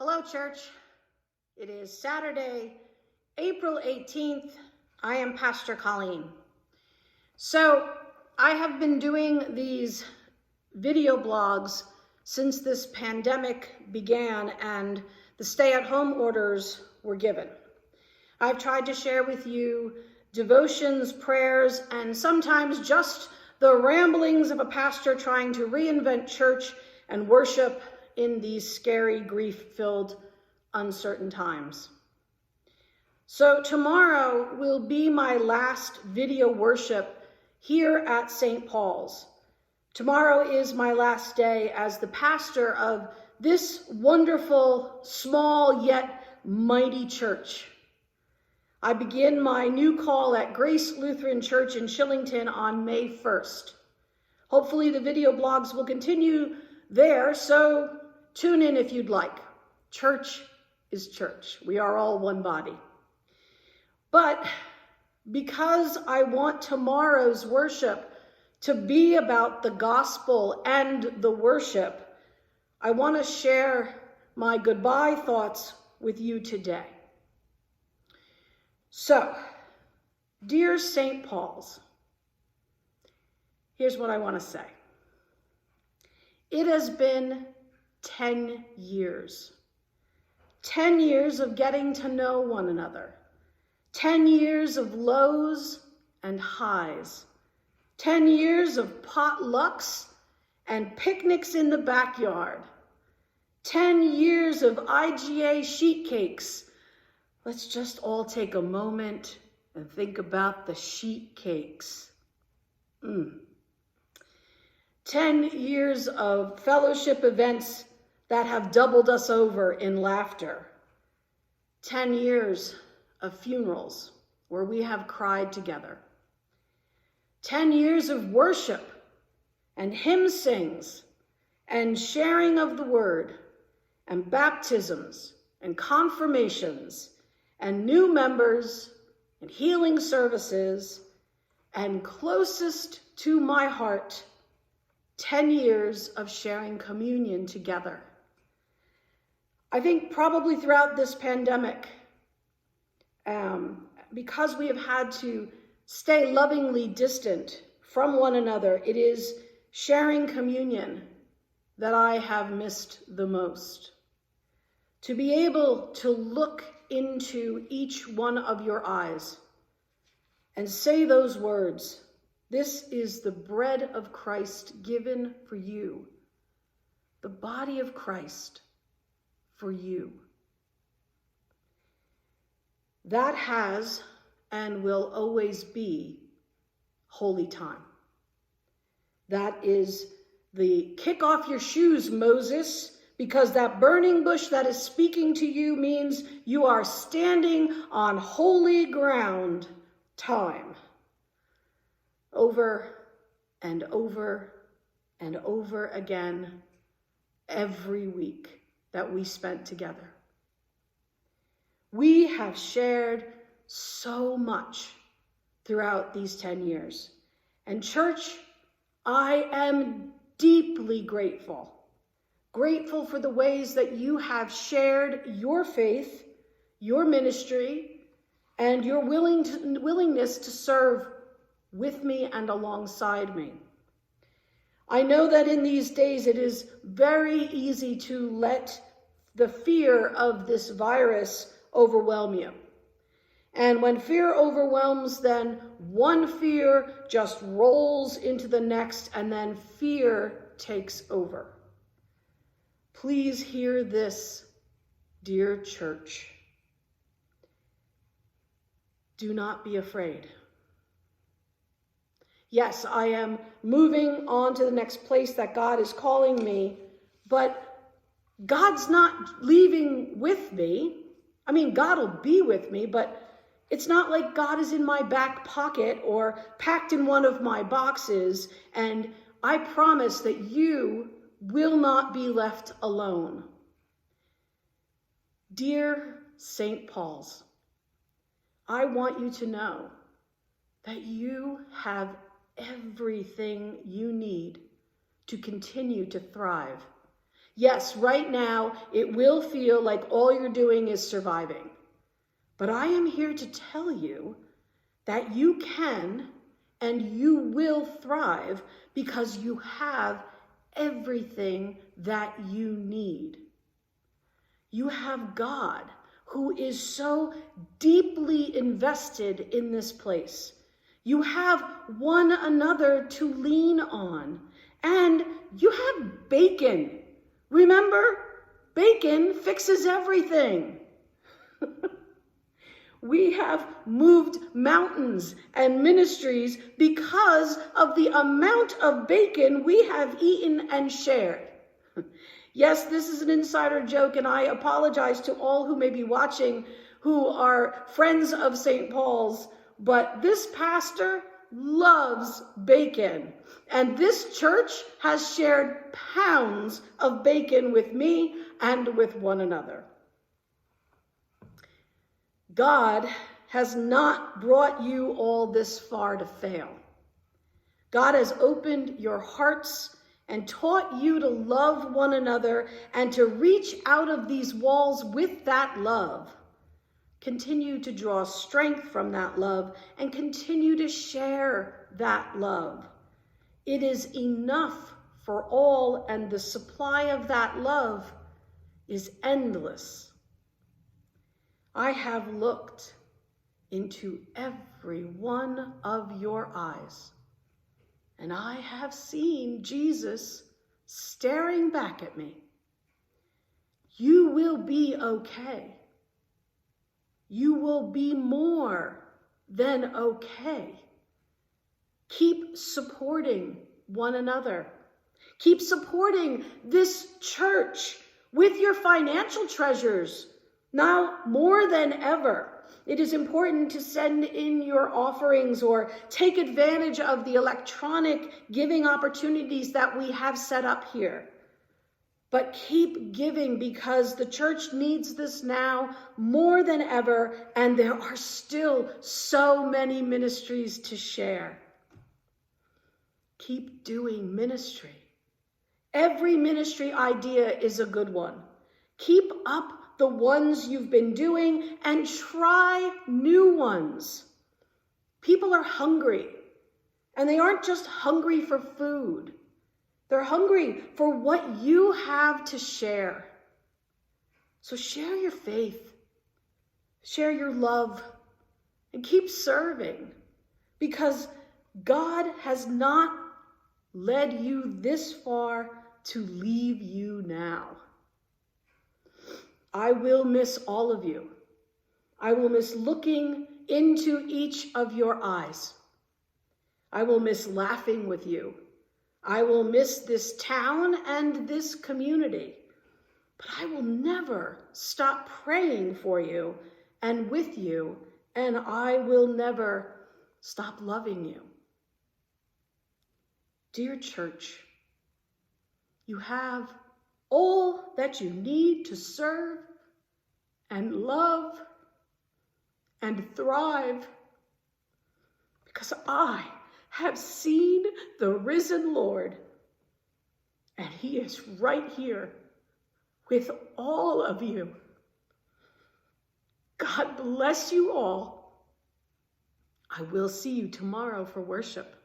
Hello, church. It is Saturday, April 18th. I am Pastor Colleen. So I have been doing these video blogs since this pandemic began and the stay-at-home orders were given. I've tried to share with you devotions, prayers, and sometimes just the ramblings of a pastor trying to reinvent church and worship in these scary, grief-filled, uncertain times. So tomorrow will be my last video worship here at St. Paul's. Tomorrow is my last day as the pastor of this wonderful, small yet mighty church. I begin my new call at Grace Lutheran Church in Shillington on May 1st. Hopefully the video blogs will continue there, so tune in if you'd like. Church is church. We are all one body. But because I want tomorrow's worship to be about the gospel and the worship, I want to share my goodbye thoughts with you today. So, dear St. Paul's, here's what I want to say. It has been 10 years. 10 years of getting to know one another. 10 years of lows and highs. 10 years of potlucks and picnics in the backyard. 10 years of IGA sheet cakes. Let's just all take a moment and think about the sheet cakes. 10 years of fellowship events that have doubled us over in laughter. 10 years of funerals where we have cried together. 10 years of worship and hymn sings and sharing of the word and baptisms and confirmations and new members and healing services, and closest to my heart, 10 years of sharing communion together. I think probably throughout this pandemic, because we have had to stay lovingly distant from one another, it is sharing communion that I have missed the most. To be able to look into each one of your eyes and say those words, "This is the bread of Christ given for you, the body of Christ for you." That has and will always be holy time. That is the kick off your shoes, Moses, because that burning bush that is speaking to you means you are standing on holy ground time. Over and over and over again, every week that we spent together. We have shared so much throughout these 10 years. And church, I am deeply grateful. Grateful for the ways that you have shared your faith, your ministry, and your willingness to serve with me and alongside me. I know that in these days it is very easy to let the fear of this virus overwhelm you. And when fear overwhelms, then one fear just rolls into the next, and then fear takes over. Please hear this, dear church. Do not be afraid. Yes, I am moving on to the next place that God is calling me, but God's not leaving with me. I mean, God will be with me, but it's not like God is in my back pocket or packed in one of my boxes, and I promise that you will not be left alone. Dear St. Paul's, I want you to know that you have everything you need to continue to thrive. Yes, right now it will feel like all you're doing is surviving. But I am here to tell you that you can and you will thrive because you have everything that you need. You have God, who is so deeply invested in this place. You have one another to lean on. And you have bacon. Remember, bacon fixes everything. We have moved mountains and ministries because of the amount of bacon we have eaten and shared. Yes, this is an insider joke, and I apologize to all who may be watching who are friends of St. Paul's, but this pastor loves bacon, and this church has shared pounds of bacon with me and with one another. God has not brought you all this far to fail. God has opened your hearts and taught you to love one another and to reach out of these walls with that love. Continue to draw strength from that love and continue to share that love. It is enough for all, and the supply of that love is endless. I have looked into every one of your eyes, and I have seen Jesus staring back at me. You will be okay. You will be more than okay. Keep supporting one another. Keep supporting this church with your financial treasures. Now, more than ever, it is important to send in your offerings or take advantage of the electronic giving opportunities that we have set up here. But keep giving because the church needs this now more than ever, and there are still so many ministries to share. Keep doing ministry. Every ministry idea is a good one. Keep up the ones you've been doing and try new ones. People are hungry, and they aren't just hungry for food. They're hungry for what you have to share. So share your faith, share your love, and keep serving, because God has not led you this far to leave you now. I will miss all of you. I will miss looking into each of your eyes. I will miss laughing with you. I will miss this town and this community. But I will never stop praying for you and with you, and I will never stop loving you. Dear church, you have all that you need to serve and love and thrive, because I have seen the risen Lord, and he is right here with all of you. God bless you all. I will see you tomorrow for worship.